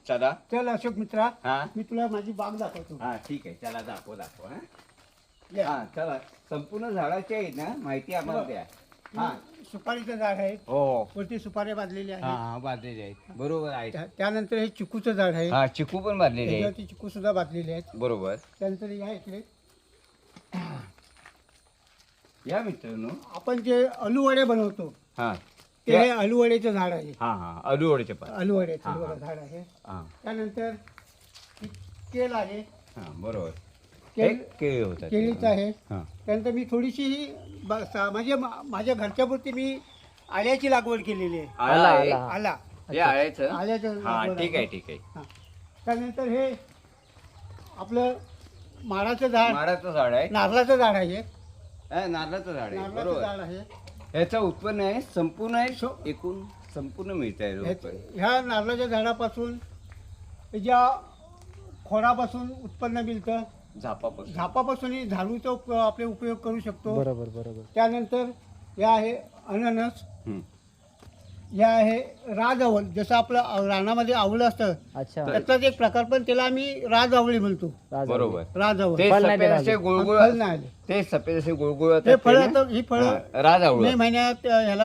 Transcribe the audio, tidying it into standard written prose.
चला. चल अशोक मित्रा, हा मी तुला माझी बाग दाखवतो. हा ठीक आहे, चला दाखव हा. ये. हा चला, संपूर्ण झाडाची आहे ना माहिती आम्हाला द्या. हा सुपारीचं झाड आहे, हो वरती सुपाऱ्या बांधलेल्या हा आहेत. हा बांधलेले आहेत, बरोबर आहे. त्यानंतर हे चिकूचं झाड आहे, हा चिकू पण बांधलेले आहेत, त्याच्यावरती चिकू सुद्धा बांधलेले आहेत. बरोबर. त्यानंतर या इकडे या मित्रांनो. आपण जे आलूवडे बनवतो हा ते हे आलूवडेचं झाड आहे. हा हा अडूवडचे पण. आलूवड्याचं हा, हा. झाड आहे. हा त्यानंतर केळ आहे, हा बरोबर. केळ केळी होतात. केळीचं आहे. हा त्यानंतर मी थोडीशी म्हणजे माझ्या घरच्यापुरती मी आल्याची लागवड केलेली आहे. आला आहे. आला हे आळ्याचं. आल्याचं हा लागवड ठीक आहे ठीक आहे. हा. त्यानंतर हे आपलं माडाचं झाड, नारळाचं झाड आहे. नारळाचं झाड आहे. हा, नारळाचं झाड आहे, नारळाचं बरोबर. झाड आहे. याचं उत्पन्न आहे संपूर्ण आहे, एकूण संपूर्ण मिळत आहे उत्पन्न. ह्या नारळाच्या झाडापासून ज्या खोडापासून उत्पन्न मिळतं, झापापासून. झापापासून झाडूचा आपले उपयोग करू शकतो. बरोबर बरोबर. त्यानंतर या आहे अननस, हम्म. या आहे राजआवल. जसं आपलं रानामध्ये आवळं असतं अच्छा. त्याचाच एक प्रकार, पण त्याला आम्ही राजआवळी म्हणतो. राजा. बरोबर. राजआवळ. ते फळ नाही सफेद देणार. असे गुळगुळ, फळ नाही आले. ते सफेद असे गुळगुळ हे फळ आता ही फळं राजआवळ. मे महिन्यात ह्याला